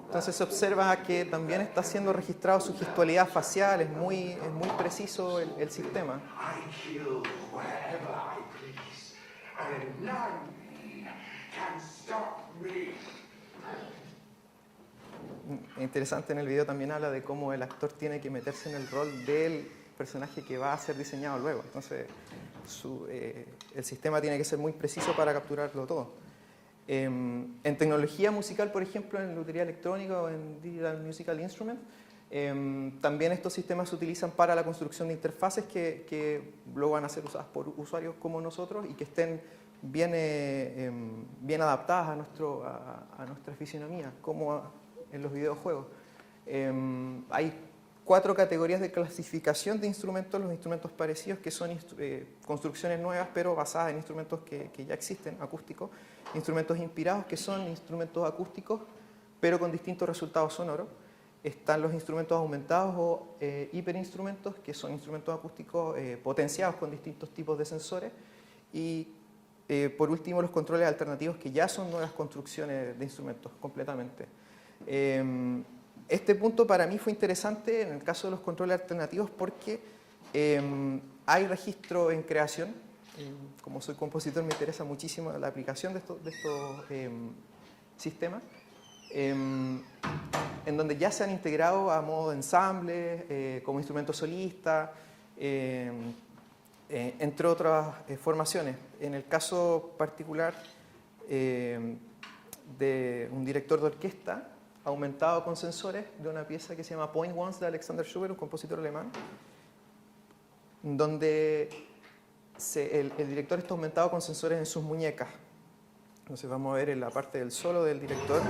Entonces se observa que también está siendo registrado su gestualidad facial, es muy preciso el sistema. Interesante, en el video también habla de cómo el actor tiene que meterse en el rol del personaje que va a ser diseñado luego. Entonces el sistema tiene que ser muy preciso para capturarlo todo. En tecnología musical, por ejemplo, en lotería electrónica o en Digital Musical Instrument, también estos sistemas se utilizan para la construcción de interfaces que luego van a ser usadas por usuarios como nosotros y que estén bien adaptadas a nuestra fisionomía, como en los videojuegos. Hay 4 categorías de clasificación de instrumentos, los instrumentos parecidos, que son construcciones nuevas pero basadas en instrumentos que ya existen, acústicos. Instrumentos inspirados, que son instrumentos acústicos pero con distintos resultados sonoros. Están los instrumentos aumentados o hiperinstrumentos, que son instrumentos acústicos potenciados con distintos tipos de sensores. Y por último, los controles alternativos, que ya son nuevas construcciones de instrumentos completamente. Este punto para mí fue interesante en el caso de los controles alternativos porque hay registro en creación. Como soy compositor me interesa muchísimo la aplicación de estos sistemas, en donde ya se han integrado a modo de ensamble, como instrumento solista, entre otras formaciones. En el caso particular de un director de orquesta aumentado con sensores de una pieza que se llama Point Ones de Alexander Schubert, un compositor alemán, donde el director está aumentado con sensores en sus muñecas. Entonces vamos a ver en la parte del solo del director.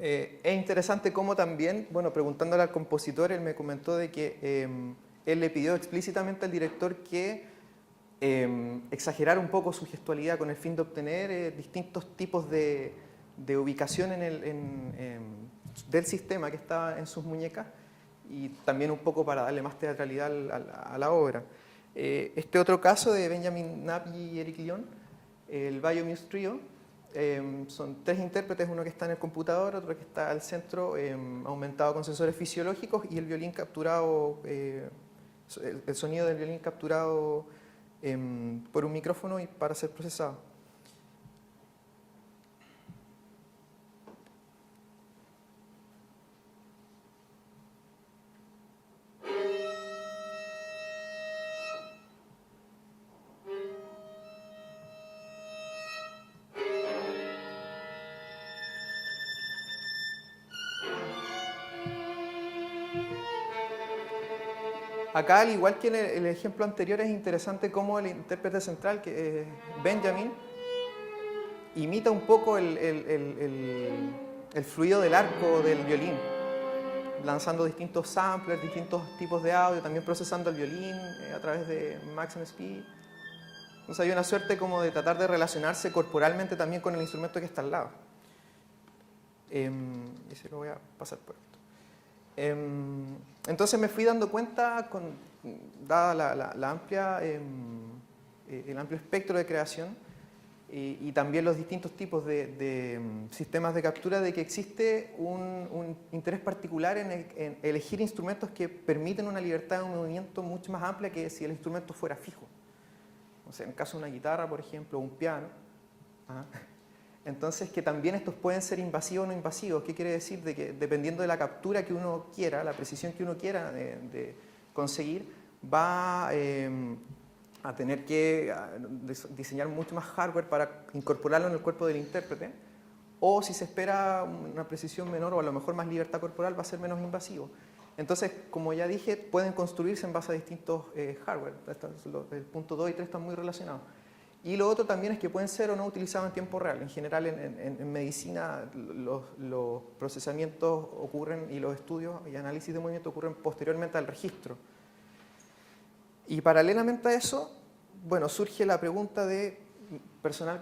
Es interesante cómo también, bueno, preguntándole al compositor, él me comentó de que él le pidió explícitamente al director que exagerara un poco su gestualidad con el fin de obtener distintos tipos de ubicación del sistema que estaba en sus muñecas y también un poco para darle más teatralidad a la obra. Este otro caso de Benjamin Knapp y Eric Lyon, el Biomuse Trio, son 3 intérpretes, uno que está en el computador, otro que está al centro, aumentado con sensores fisiológicos, y el violín capturado, el sonido del violín capturado por un micrófono y para ser procesado. Acá, al igual que en el ejemplo anterior, es interesante cómo el intérprete central, que es Benjamin, imita un poco el fluido del arco del violín, lanzando distintos samplers, distintos tipos de audio, también procesando el violín a través de Maximum Speed. Entonces hay una suerte como de tratar de relacionarse corporalmente también con el instrumento que está al lado. Y se lo voy a pasar por esto. Entonces me fui dando cuenta, dada el amplio espectro de creación y también los distintos tipos de sistemas de captura, de que existe un interés particular en elegir instrumentos que permiten una libertad de movimiento mucho más amplia que si el instrumento fuera fijo. O sea, en el caso de una guitarra, por ejemplo, o un piano. Entonces, que también estos pueden ser invasivos o no invasivos. ¿Qué quiere decir? De que dependiendo de la captura que uno quiera, la precisión que uno quiera de conseguir, va a tener que diseñar mucho más hardware para incorporarlo en el cuerpo del intérprete, o si se espera una precisión menor o a lo mejor más libertad corporal, va a ser menos invasivo. Entonces, como ya dije, pueden construirse en base a distintos hardware. El punto 2 y 3 están muy relacionados. Y lo otro también es que pueden ser o no utilizados en tiempo real. En general, en medicina, los procesamientos ocurren y los estudios y análisis de movimiento ocurren posteriormente al registro. Y paralelamente a eso, bueno, surge la pregunta de personal,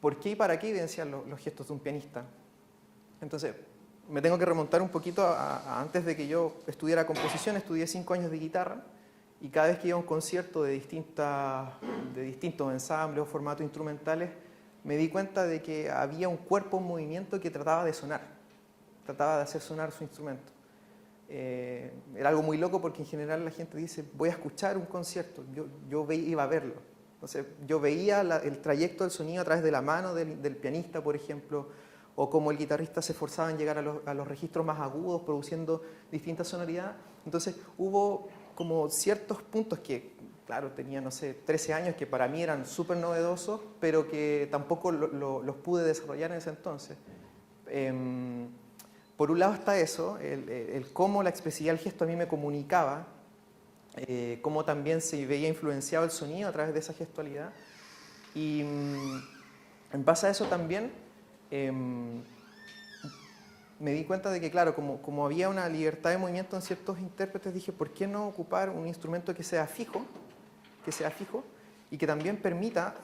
¿por qué y para qué evidenciar los gestos de un pianista? Entonces, me tengo que remontar un poquito a antes de que yo estudiara composición. Estudié 5 años de guitarra y cada vez que iba a un concierto de distintos ensambles o formatos instrumentales, me di cuenta de que había un cuerpo en movimiento que trataba de sonar, trataba de hacer sonar su instrumento. Era algo muy loco porque en general la gente dice, voy a escuchar un concierto, yo iba a verlo. Entonces, yo veía el trayecto del sonido a través de la mano del pianista, por ejemplo, o cómo el guitarrista se esforzaba en llegar a los registros más agudos, produciendo distintas sonoridades. Entonces, hubo como ciertos puntos que, claro, tenía, no sé, 13 años, que para mí eran súper novedosos, pero que tampoco los pude desarrollar en ese entonces. Por un lado está eso, el cómo la expresividad del gesto a mí me comunicaba, cómo también se veía influenciado el sonido a través de esa gestualidad. Y en base a eso también me di cuenta de que, claro, como había una libertad de movimiento en ciertos intérpretes, dije, ¿por qué no ocupar un instrumento que sea fijo y que también permita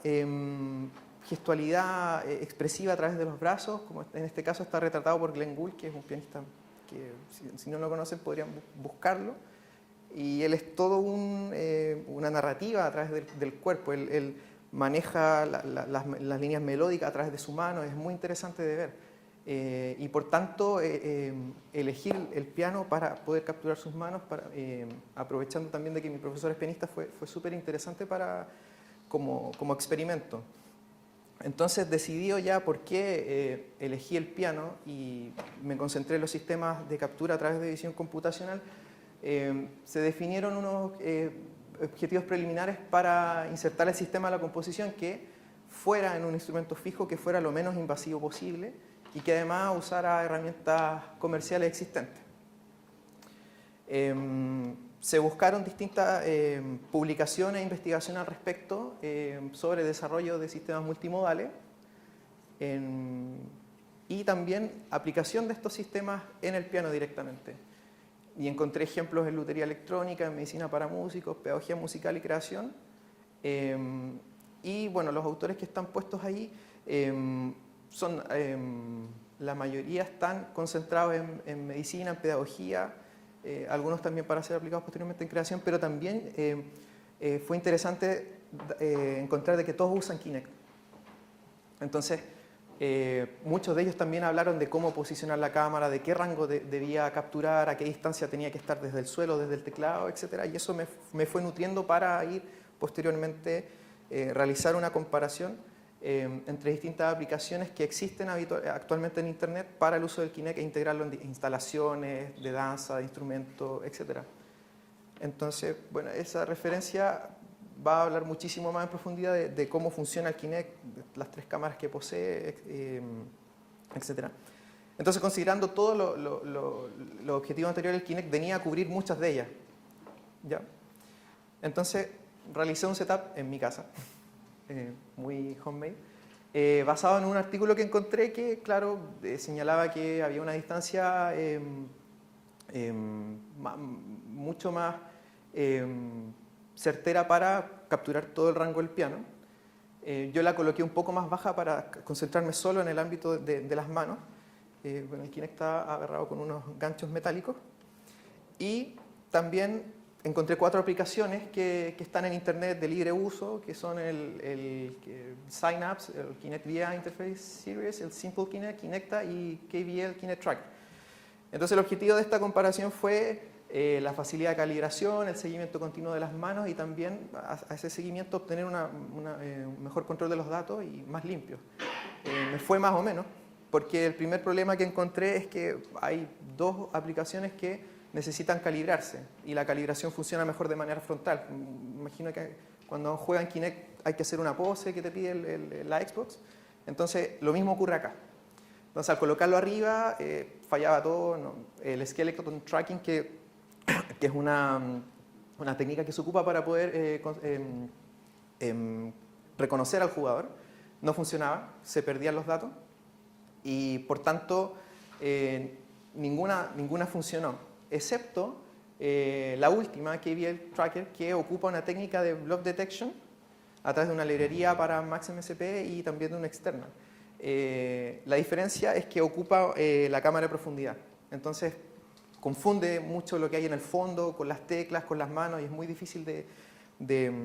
gestualidad expresiva a través de los brazos? Como en este caso está retratado por Glenn Gould, que es un pianista que, si no lo conocen, podrían buscarlo. Y él es todo una narrativa a través del cuerpo. Él maneja las líneas melódicas a través de su mano, es muy interesante de ver. Y por tanto, elegir el piano para poder capturar sus manos, aprovechando también de que mi profesor es pianista, fue súper interesante como experimento. Entonces decidí ya por qué elegí el piano y me concentré en los sistemas de captura a través de visión computacional. Se definieron unos objetivos preliminares para insertar el sistema de la composición que fuera en un instrumento fijo, que fuera lo menos invasivo posible y que además usara herramientas comerciales existentes. Se buscaron distintas publicaciones e investigaciones al respecto sobre desarrollo de sistemas multimodales y también aplicación de estos sistemas en el piano directamente. Y encontré ejemplos en lutería electrónica, en medicina para músicos, pedagogía musical y creación. Y bueno, los autores que están puestos ahí la mayoría están concentrados en medicina, en pedagogía, algunos también para ser aplicados posteriormente en creación, pero también fue interesante encontrar de que todos usan Kinect. Entonces, muchos de ellos también hablaron de cómo posicionar la cámara, de qué rango debía capturar, a qué distancia tenía que estar desde el suelo, desde el teclado, etc. Y eso me fue nutriendo para ir posteriormente realizar una comparación entre distintas aplicaciones que existen actualmente en Internet para el uso del Kinect e integrarlo en instalaciones de danza, de instrumentos, etc. Entonces, bueno, esa referencia va a hablar muchísimo más en profundidad de cómo funciona el Kinect, las 3 cámaras que posee, etc. Entonces, considerando todos los objetivos anteriores, el Kinect venía a cubrir muchas de ellas. ¿Ya? Entonces, realicé un setup en mi casa, muy homemade, basado en un artículo que encontré que, claro, señalaba que había una distancia mucho más certera para capturar todo el rango del piano. Yo la coloqué un poco más baja para concentrarme solo en el ámbito de las manos. Bueno, el Kinect está agarrado con unos ganchos metálicos. Y también encontré 4 aplicaciones que están en Internet de libre uso, que son el Synapse, el Kinect VIA Interface Series, el Simple Kinect, Kinecta y KVL Kinect Track. Entonces el objetivo de esta comparación fue la facilidad de calibración, el seguimiento continuo de las manos y también a ese seguimiento obtener un mejor control de los datos y más limpio. Me fue más o menos, porque el primer problema que encontré es que hay 2 aplicaciones que necesitan calibrarse y la calibración funciona mejor de manera frontal. Imagino que cuando juegan Kinect hay que hacer una pose que te pide la Xbox. Entonces lo mismo ocurre acá. Entonces al colocarlo arriba fallaba todo. ¿No? El skeleton tracking, que es una técnica que se ocupa para poder reconocer al jugador, no funcionaba, se perdían los datos y por tanto ninguna funcionó, excepto la última, KVL Tracker, que ocupa una técnica de blob detection a través de una librería para MaxMSP y también de una externa. La diferencia es que ocupa la cámara de profundidad, entonces confunde mucho lo que hay en el fondo con las teclas, con las manos y es muy difícil de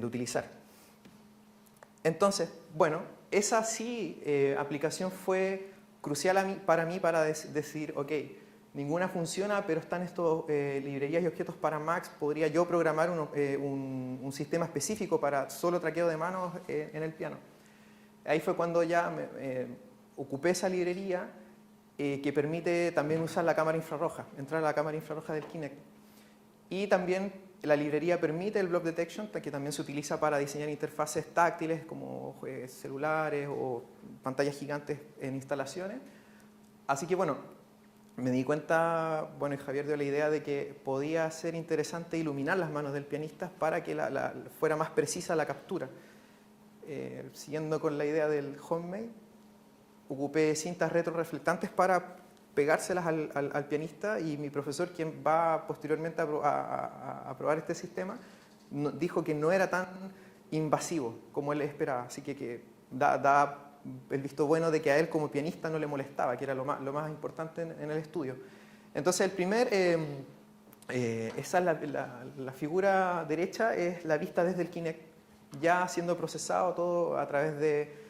utilizar. Entonces, bueno, esa sí aplicación fue crucial para mí para decir, ok, ninguna funciona, pero están estas librerías y objetos para Max, podría yo programar un sistema específico para solo traqueo de manos en el piano. Ahí fue cuando ya ocupé esa librería que permite también usar la cámara infrarroja, entrar a la cámara infrarroja del Kinect. Y también la librería permite el blob detection, que también se utiliza para diseñar interfaces táctiles como celulares o pantallas gigantes en instalaciones. Así que bueno, me di cuenta, bueno, y Javier dio la idea de que podía ser interesante iluminar las manos del pianista para que fuera más precisa la captura. Siguiendo con la idea del homemade, ocupé cintas retroreflectantes para pegárselas al pianista y mi profesor, quien va posteriormente a probar este sistema, dijo que no era tan invasivo como él esperaba, así que da el visto bueno de que a él como pianista no le molestaba, que era lo más importante en el estudio. Entonces esa es la figura derecha, es la vista desde el Kinect, ya siendo procesado todo a través de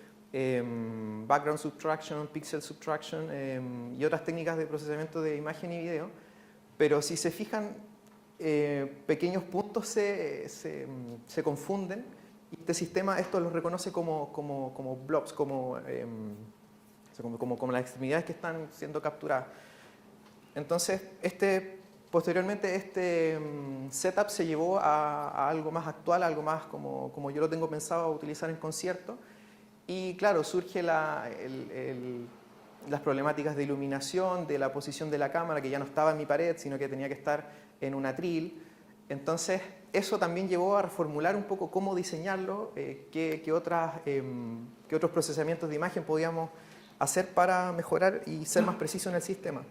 background subtraction, pixel subtraction y otras técnicas de procesamiento de imagen y video, pero si se fijan, pequeños puntos se confunden y este sistema esto los reconoce como blobs, como las extremidades que están siendo capturadas. Entonces, posteriormente este setup se llevó a algo más actual, algo más como yo lo tengo pensado utilizar en concierto. Y claro, surge las problemáticas de iluminación, de la posición de la cámara, que ya no estaba en mi pared, sino que tenía que estar en un atril. Entonces, eso también llevó a reformular un poco cómo diseñarlo, qué otros procesamientos de imagen podíamos hacer para mejorar y ser más preciso en el sistema.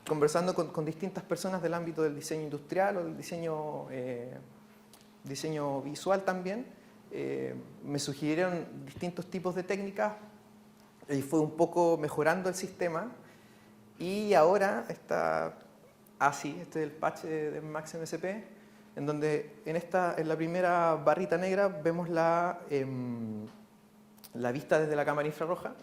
Conversando con distintas personas del ámbito del diseño industrial o del diseño visual también, me sugirieron distintos tipos de técnicas y fue un poco mejorando el sistema y ahora está así, este es el patch de MaxMSP, en donde en la primera barrita negra vemos la vista desde la cámara infrarroja.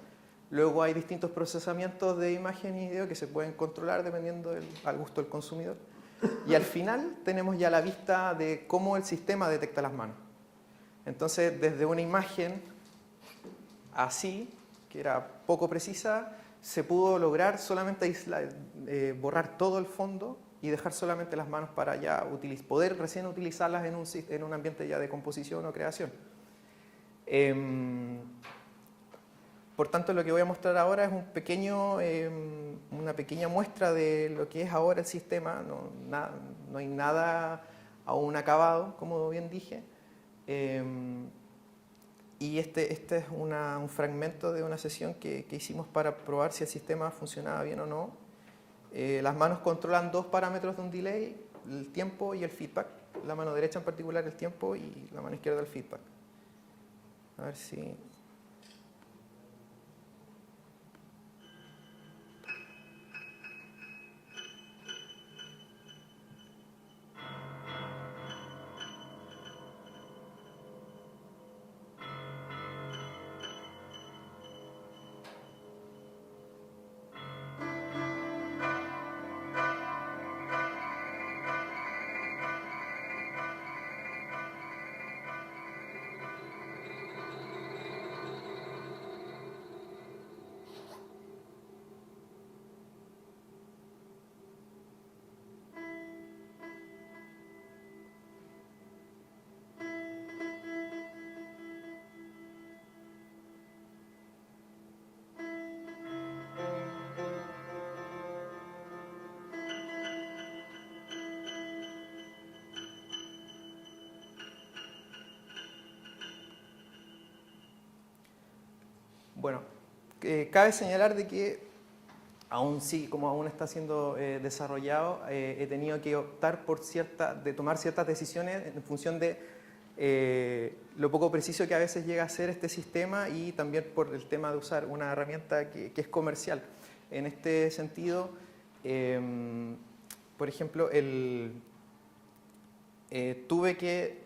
Luego hay distintos procesamientos de imagen y video que se pueden controlar dependiendo al gusto del consumidor. Y al final tenemos ya la vista de cómo el sistema detecta las manos. Entonces, desde una imagen así, que era poco precisa, se pudo lograr solamente borrar todo el fondo y dejar solamente las manos para ya poder recién utilizarlas en un ambiente ya de composición o creación. Por tanto, lo que voy a mostrar ahora es una pequeña muestra de lo que es ahora el sistema. No hay nada aún acabado, como bien dije. Y este es un fragmento de una sesión que hicimos para probar si el sistema funcionaba bien o no. Las manos controlan dos parámetros de un delay, el tiempo y el feedback. La mano derecha en particular el tiempo y la mano izquierda el feedback. A ver si... Bueno, cabe señalar de que aún sí, como aún está siendo desarrollado, he tenido que optar por tomar ciertas decisiones en función de lo poco preciso que a veces llega a ser este sistema y también por el tema de usar una herramienta que es comercial. En este sentido, por ejemplo, tuve que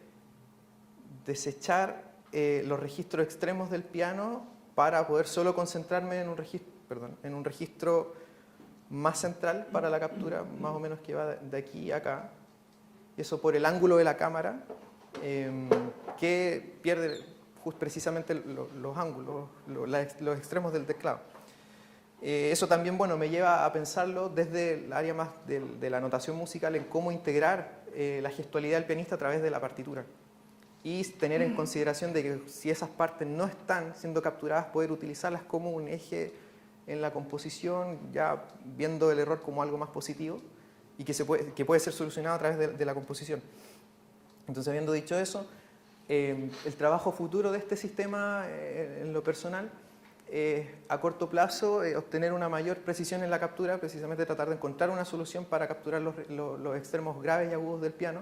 desechar los registros extremos del piano para poder solo concentrarme en un registro más central para la captura, más o menos que va de aquí a acá. Eso por el ángulo de la cámara, que pierde precisamente los ángulos, los extremos del teclado. Eso también, bueno, me lleva a pensarlo desde el área más de la notación musical en cómo integrar la gestualidad del pianista a través de la partitura. Y tener en consideración de que si esas partes no están siendo capturadas, poder utilizarlas como un eje en la composición, ya viendo el error como algo más positivo y que puede ser solucionado a través de la composición. Entonces, habiendo dicho eso, el trabajo futuro de este sistema en lo personal a corto plazo obtener una mayor precisión en la captura, precisamente tratar de encontrar una solución para capturar los extremos graves y agudos del piano.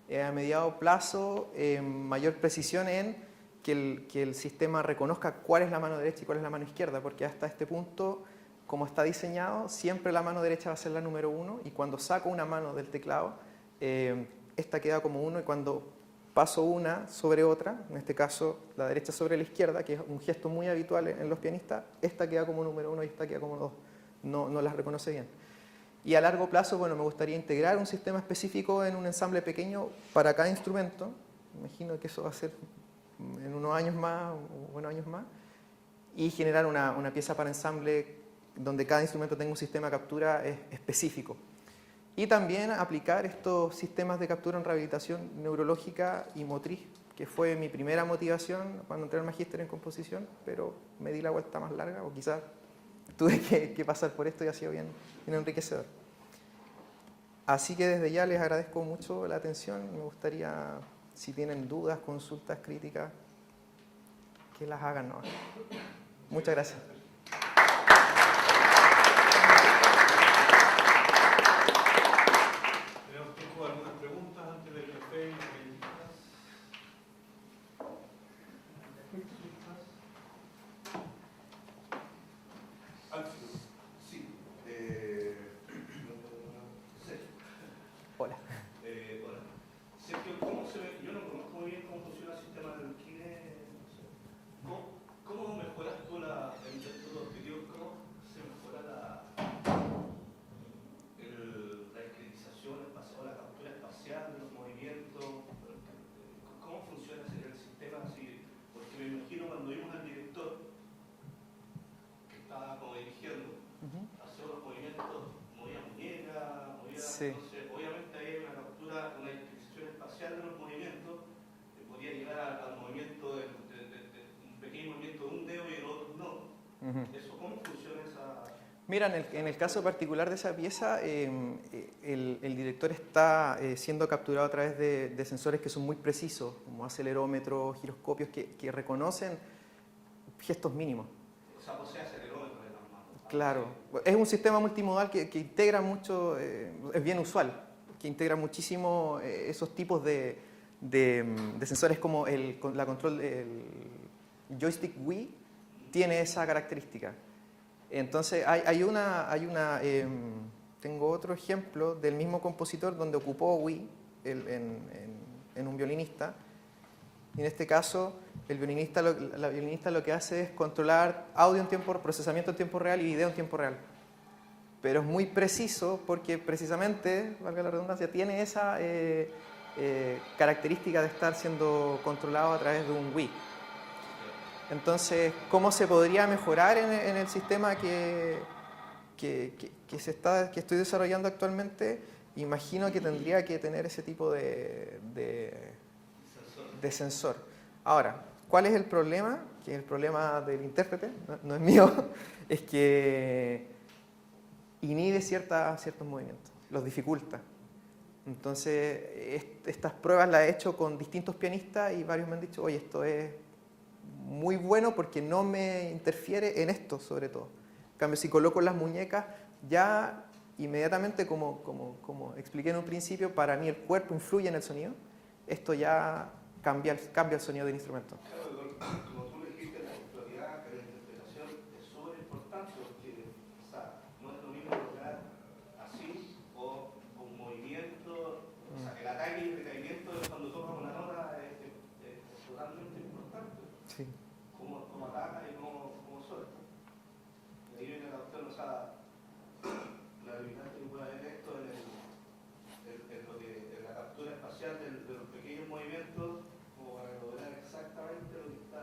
A mediado plazo, mayor precisión en que el sistema reconozca cuál es la mano derecha y cuál es la mano izquierda, porque hasta este punto, como está diseñado, siempre la mano derecha va a ser la número 1 y cuando saco una mano del teclado, esta queda como 1 y cuando paso una sobre otra, en este caso la derecha sobre la izquierda, que es un gesto muy habitual en los pianistas, esta queda como número 1 y esta queda como 2. No las reconoce bien. Y a largo plazo, bueno, me gustaría integrar un sistema específico en un ensamble pequeño para cada instrumento. Imagino que eso va a ser en unos años más, o buenos años más, y generar una pieza para ensamble donde cada instrumento tenga un sistema de captura específico. Y también aplicar estos sistemas de captura en rehabilitación neurológica y motriz, que fue mi primera motivación cuando entré al magíster en composición, pero me di la vuelta más larga, o quizás tuve que pasar por esto y ha sido bien enriquecedor. Así que desde ya les agradezco mucho la atención. Me gustaría, si tienen dudas, consultas, críticas, que las hagan, ¿no? Muchas gracias. ¿Tengo algunas preguntas antes del café? Sí. Hola. Hola. Sergio, yo no conozco muy bien cómo funciona el sistema de Kine. ¿Cómo mejoras tú el método anterior? ¿Cómo se mejora la discretización espacial, la captura espacial de los movimientos? ¿Cómo funciona el sistema? Porque me imagino cuando vimos al director que estaba como dirigiendo, hacer unos movimientos, movía muñeca, sí. Entonces obviamente hay una captura, una discreción espacial de los movimientos que podría llegar al movimiento un pequeño movimiento de un dedo y el otro no. ¿Cómo funciona esa? Mira, en el caso particular de esa pieza, el director está siendo capturado a través de sensores que son muy precisos, como acelerómetros, giroscopios, que reconocen gestos mínimos. O sea, posee acelerómetros en las manos. Claro, es un sistema multimodal que integra mucho, es bien usual, que integra muchísimo esos tipos de sensores como el joystick Wii tiene esa característica. Entonces tengo otro ejemplo del mismo compositor donde ocupó Wii en un violinista. Y en este caso, la violinista lo que hace es controlar procesamiento en tiempo real y video en tiempo real. Pero es muy preciso porque precisamente, valga la redundancia, tiene esa característica de estar siendo controlado a través de un Wii. Entonces, ¿cómo se podría mejorar en el sistema que estoy desarrollando actualmente? Imagino que tendría que tener ese tipo de sensor. Ahora, ¿cuál es el problema? Que el problema del intérprete, no es mío, es que inhibe ciertos movimientos, los dificulta. Entonces, estas pruebas las he hecho con distintos pianistas y varios me han dicho, oye, esto es muy bueno porque no me interfiere en esto, sobre todo. En cambio, si coloco las muñecas, ya inmediatamente, como expliqué en un principio, para mí el cuerpo influye en el sonido. Esto ya cambia el sonido del instrumento. Claro, como tú le dijiste, la virtualidad, que la interpretación es súper importante porque, o sea, no es lo mismo tocar así o con movimiento, o sea, el ataque y el recaimiento cuando tocas una nota es totalmente importante. Sí. Cómo ataca y cómo suelta. Y ahí viene la cuestión, o sea, la habilidad que puede haber esto en la captura espacial de los pequeños movimientos, como para lograr exactamente lo que está.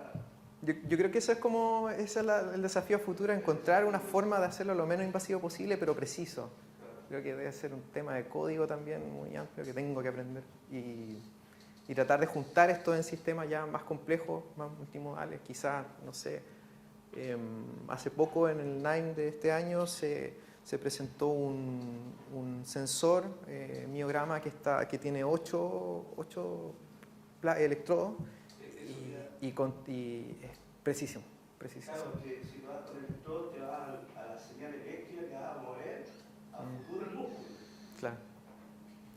Yo creo que eso es como ese es el desafío futuro, encontrar una forma de hacerlo lo menos invasivo posible, pero preciso. Creo que debe ser un tema de código también muy amplio que tengo que aprender y tratar de juntar esto en sistemas ya más complejos, más multimodales. Quizás, no sé, hace poco en el NIME de este año se presentó un sensor miograma que tiene 8 electrodos y es precisísimo. Claro, que si te vas con el electrodo te vas a la señal eléctrica que va a mover a futuro el músculo. Claro.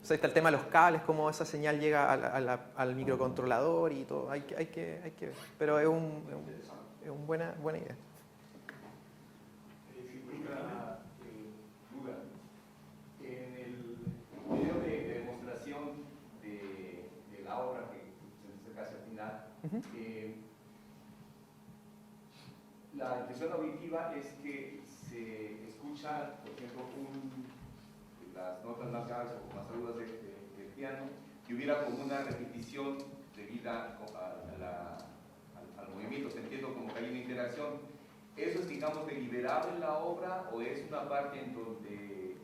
O sea, está el tema de los cables, cómo esa señal llega al microcontrolador y todo. Hay que ver. Pero es una buena idea. Duda. En el video de demostración de la obra que se casi al final, la impresión auditiva es que se escucha, por ejemplo, las notas más graves o más agudas del piano, que hubiera como una repetición debida al movimiento, entiendo como que hay una interacción. ¿Eso es, digamos, deliberado en la obra o es una parte en donde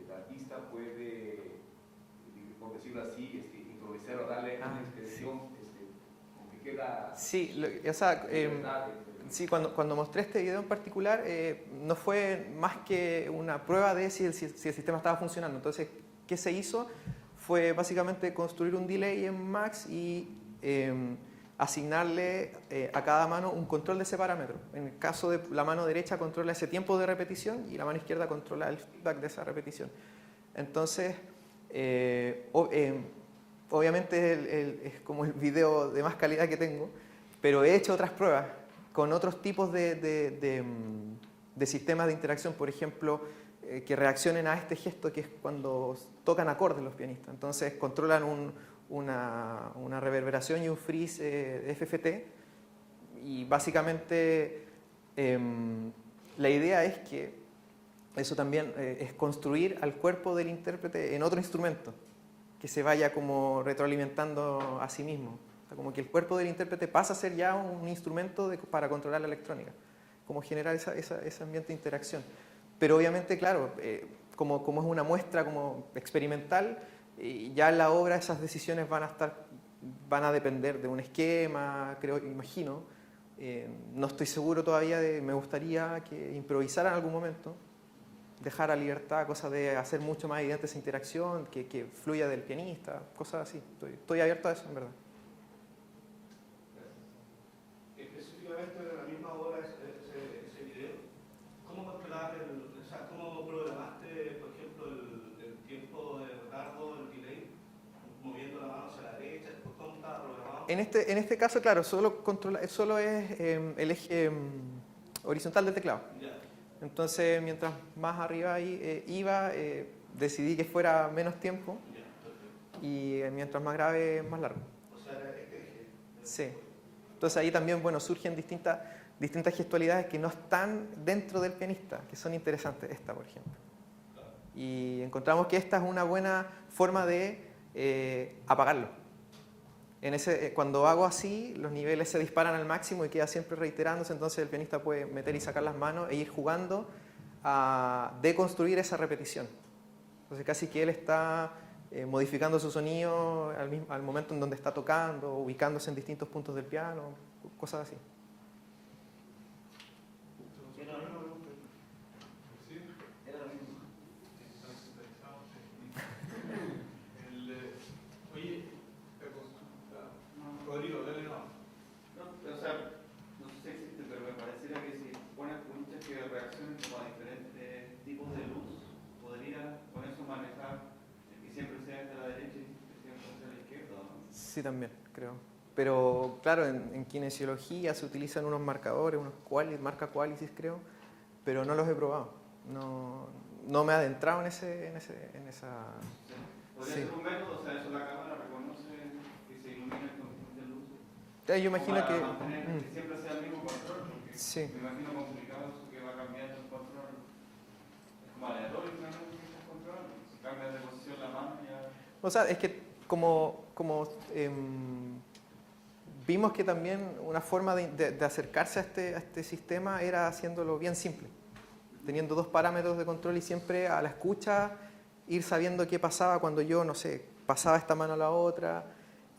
el artista puede, por decirlo así, improvisar o darle una expresión como que queda... Sí, o sea, sí, cuando mostré este video en particular, no fue más que una prueba de si el sistema estaba funcionando. Entonces, ¿qué se hizo? Fue básicamente construir un delay en Max y asignarle a cada mano un control de ese parámetro. En el caso de la mano derecha controla ese tiempo de repetición y la mano izquierda controla el feedback de esa repetición. Entonces, obviamente es como el video de más calidad que tengo, pero he hecho otras pruebas con otros tipos de sistemas de interacción, por ejemplo, que reaccionen a este gesto que es cuando tocan acordes los pianistas. Entonces controlan una reverberación y un freeze FFT y básicamente la idea es que eso también es construir al cuerpo del intérprete en otro instrumento que se vaya como retroalimentando a sí mismo. O sea, como que el cuerpo del intérprete pasa a ser ya un instrumento para controlar la electrónica, como generar ese ambiente de interacción. Pero obviamente, claro, como es una muestra como experimental, ya en la obra esas decisiones van a depender de un esquema, imagino. No estoy seguro todavía, me gustaría que improvisara en algún momento, dejar a libertad, cosa de hacer mucho más evidente esa interacción, que fluya del pianista, cosas así. Estoy abierto a eso, en verdad. Específicamente de la misma obra, ese video, ¿cómo cómo programaste, por ejemplo, el tiempo de retardo, el delay, moviendo la mano hacia la derecha? ¿Cómo estaba programado? En este caso, claro, solo es el eje horizontal del teclado. Ya. Entonces, mientras más arriba iba, decidí que fuera menos tiempo y mientras más grave, más largo. O sea, era este eje. Sí. Entonces ahí también, bueno, surgen distintas gestualidades que no están dentro del pianista, que son interesantes. Esta, por ejemplo. Y encontramos que esta es una buena forma de apagarlo. Cuando hago así, los niveles se disparan al máximo y queda siempre reiterándose, entonces el pianista puede meter y sacar las manos e ir jugando a deconstruir esa repetición. Entonces casi que él está modificando su sonido al momento en donde está tocando, ubicándose en distintos puntos del piano, cosas así. Oye, Rodrigo, dale no. O sea, reaccionen como a diferentes tipos de luz, podría con eso manejar que siempre sea de la derecha y que siempre sea de la izquierda, ¿no? Sí, también, creo. Pero claro, en kinesiología se utilizan unos marcadores, marca Qualysis creo, pero no los he probado. No me he adentrado en esa... ¿Podría Sí. ser un método? O sea, eso la cámara reconoce que se ilumina con distintas luces. Yo imagino Para que... mantener que siempre sea el mismo control, porque Sí. me imagino complicado eso que va cambiando el control. Es como aleatorio finalmente que se controla. Si cambia de posición la mano ya... O sea, es que como vimos que también una forma de acercarse a este sistema era haciéndolo bien simple, teniendo dos parámetros de control y siempre a la escucha ir sabiendo qué pasaba cuando yo, no sé, pasaba esta mano a la otra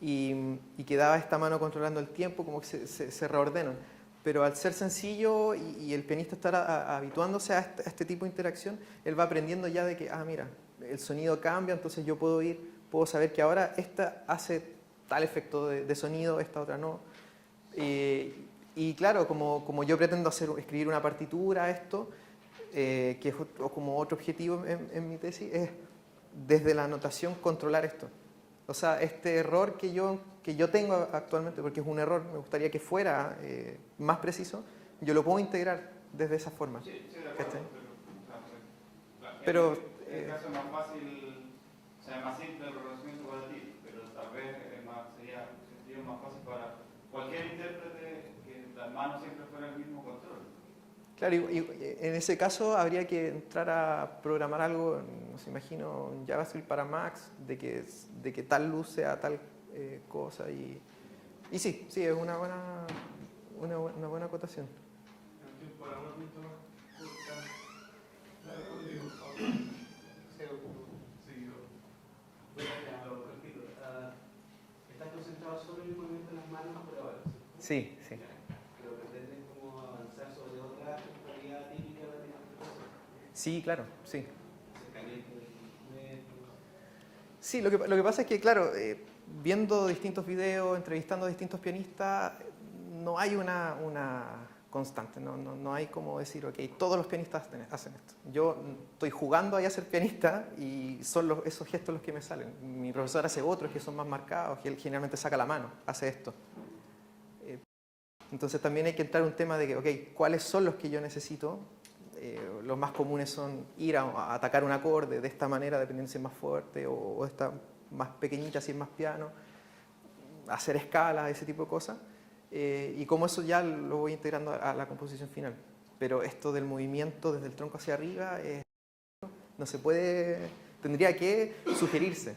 y quedaba esta mano controlando el tiempo, como que se reordenan. Pero al ser sencillo y el pianista estar habituándose a este tipo de interacción, él va aprendiendo ya de que, mira, el sonido cambia, entonces yo puedo saber que ahora esta hace tal efecto de sonido, esta otra no. Y claro, como yo pretendo escribir una partitura, esto, que es como otro objetivo en mi tesis, es desde la notación controlar esto. O sea, este error que yo tengo actualmente, porque es un error, me gustaría que fuera más preciso, yo lo puedo integrar desde esa forma. Sí, de acuerdo, pero en el caso es más fácil, o sea, es más simple el reconocimiento para ti, pero tal vez sería más fácil para cualquier intérprete que las manos siempre fueran el mismo control. Claro, y en ese caso habría que entrar a programar algo, no sé, imagino, en JavaScript para Macs, de que tal luz sea tal cosa. Y sí, es una buena acotación. Para un ámbito más ¿estás concentrado solo en el movimiento de las manos por ahora? Sí. Pero pretendes como avanzar sobre otra cualidad típica de la interpretación. Sí, claro, sí. Acercamiento del instrumento. Sí, lo que pasa es que, claro, viendo distintos videos, entrevistando a distintos pianistas, no hay una constante, no hay como decir, ok, todos los pianistas hacen esto. Yo estoy jugando ahí a ser pianista y son esos gestos los que me salen. Mi profesor hace otros que son más marcados, que él generalmente saca la mano, hace esto. Entonces también hay que entrar en un tema de que, ok, ¿cuáles son los que yo necesito? Los más comunes son ir a atacar un acorde de esta manera, dependiendo si es más fuerte, o esta más pequeñita si es más piano, hacer escalas, ese tipo de cosas. Y como eso ya lo voy integrando a la composición final. Pero esto del movimiento desde el tronco hacia arriba no se puede, tendría que sugerirse,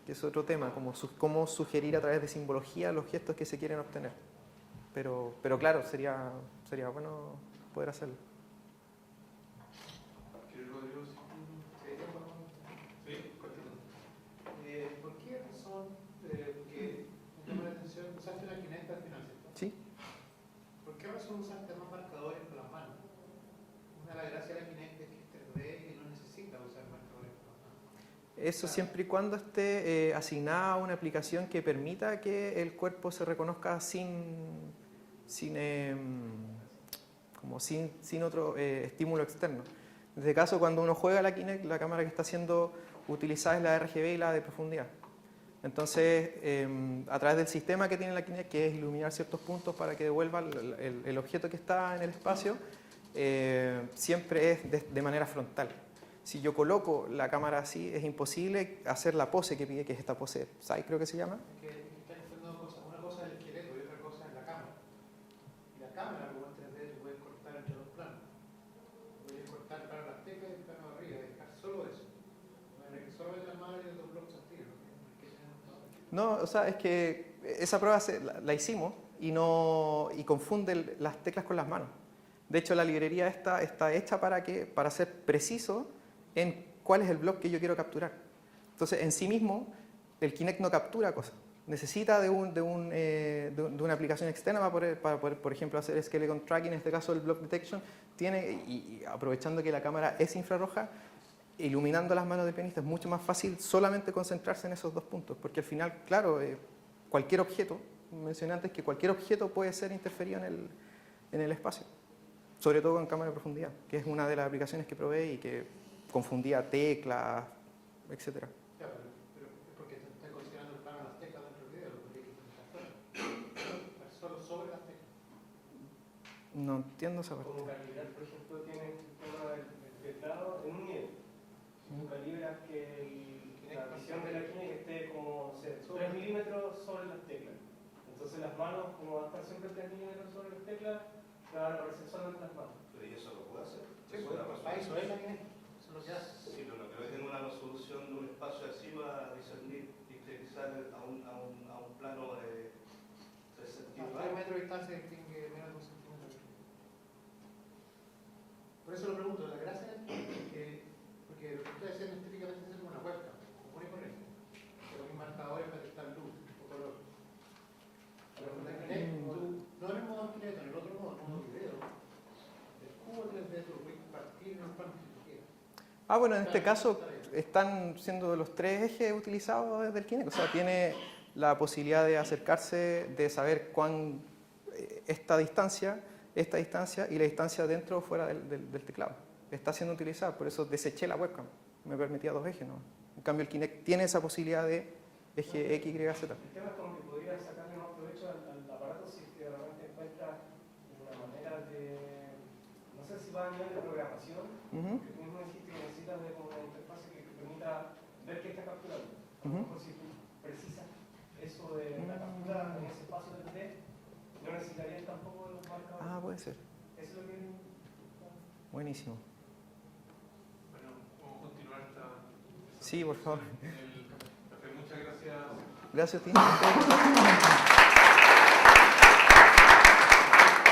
que es otro tema, como cómo sugerir a través de simbología los gestos que se quieren obtener. Pero claro, sería bueno poder hacerlo. ¿Por qué razón? Porque me llama la atención, usaste la Kinect al final, ¿cierto? Sí. ¿Por qué razón usaste más marcadores con las manos? Una de las gracias de la Kinect es que es 3D y no necesita usar marcadores con las manos. Eso siempre y cuando esté asignada a una aplicación que permita que el cuerpo se reconozca sin otro estímulo externo. En este caso, cuando uno juega la Kinect, la cámara que está siendo utilizada es la de RGB y la de profundidad. Entonces, a través del sistema que tiene la Kinect, que es iluminar ciertos puntos para que devuelva el objeto que está en el espacio, siempre es de manera frontal. Si yo coloco la cámara así, es imposible hacer la pose que pide, que es esta pose Psy, creo que se llama. Es que están haciendo dos cosas. Una cosa es el esqueleto y otra cosa es la cámara. Y la cámara, como en 3D, se puede cortar entre dos planos. Puedes cortar para las teclas y el plano de arriba, dejar solo eso. Que solamente las manos y los dos bloques activos. No, o sea, es que esa prueba la hicimos y confunde las teclas con las manos. De hecho, la librería está hecha para ser preciso en cuál es el bloque que yo quiero capturar. Entonces, en sí mismo, el Kinect no captura cosas. Necesita de una aplicación externa para poder, por ejemplo, hacer skeleton tracking, en este caso el block detection, y aprovechando que la cámara es infrarroja, iluminando las manos del pianista es mucho más fácil solamente concentrarse en esos dos puntos, porque al final, claro, cualquier objeto, mencioné antes que cualquier objeto puede ser interferido en el espacio. sobre todo con cámara de profundidad, que es una de las aplicaciones que probé y que confundía teclas, etc. Ya, pero es porque está considerando el plano de las teclas dentro del video, lo que está fuera. Solo sobre las teclas. No entiendo esa parte. Como calibrar, por ejemplo, tiene el sistema del teclado en un nivel. Si tú calibras que la visión de la Kinect esté como, no sé, 3 milímetros sobre las teclas. Entonces las manos, como van a estar siempre 3 milímetros sobre las teclas, la recepción entre las manos. Pero ¿y eso lo puede hacer? Sí, Eso pues, es una para eso resolución. es la Kinect. Eso es lo que hace. Sí, pero no creo que tenga una resolución de un espacio así para discernir y utilizar a un plano de 3 A centímetros. 3 metros de distancia distingue menos de un centímetro. Por eso lo pregunto, la gracia es que, porque lo que ustedes hacen típicamente es como una webcam, común y corriente. Pero mis marcadores para detectar luz o color. Pero con la Kinect, no en el modo Kinect, en el otro modo, en el modo video, el cubo 3D tú lo puedes partir en un plano si tú quieras. Bueno, en este caso están siendo los 3 ejes utilizados desde el Kinect. O sea, tiene la posibilidad de acercarse, de saber cuán esta distancia y la distancia dentro o fuera del teclado. Está siendo utilizada, por eso deseché la webcam. Me permitía 2 ejes, ¿no? En cambio, el Kinect tiene esa posibilidad de eje X, Y, Z. El tema es como que podría sacarle más provecho al aparato si es que realmente encuentra una manera de, no sé si va a nivel de programación, que tú mismo dijiste que necesitas de como una interfaz que te permita ver qué está capturando. A lo mejor si tú precisas eso de la captura en ese espacio de 3D, no necesitarías tampoco los marcadores. Puede ser. Eso es lo que... Buenísimo. Bueno, vamos a continuar esta... Sí, por favor. El café. Muchas gracias. Gracias, Tino.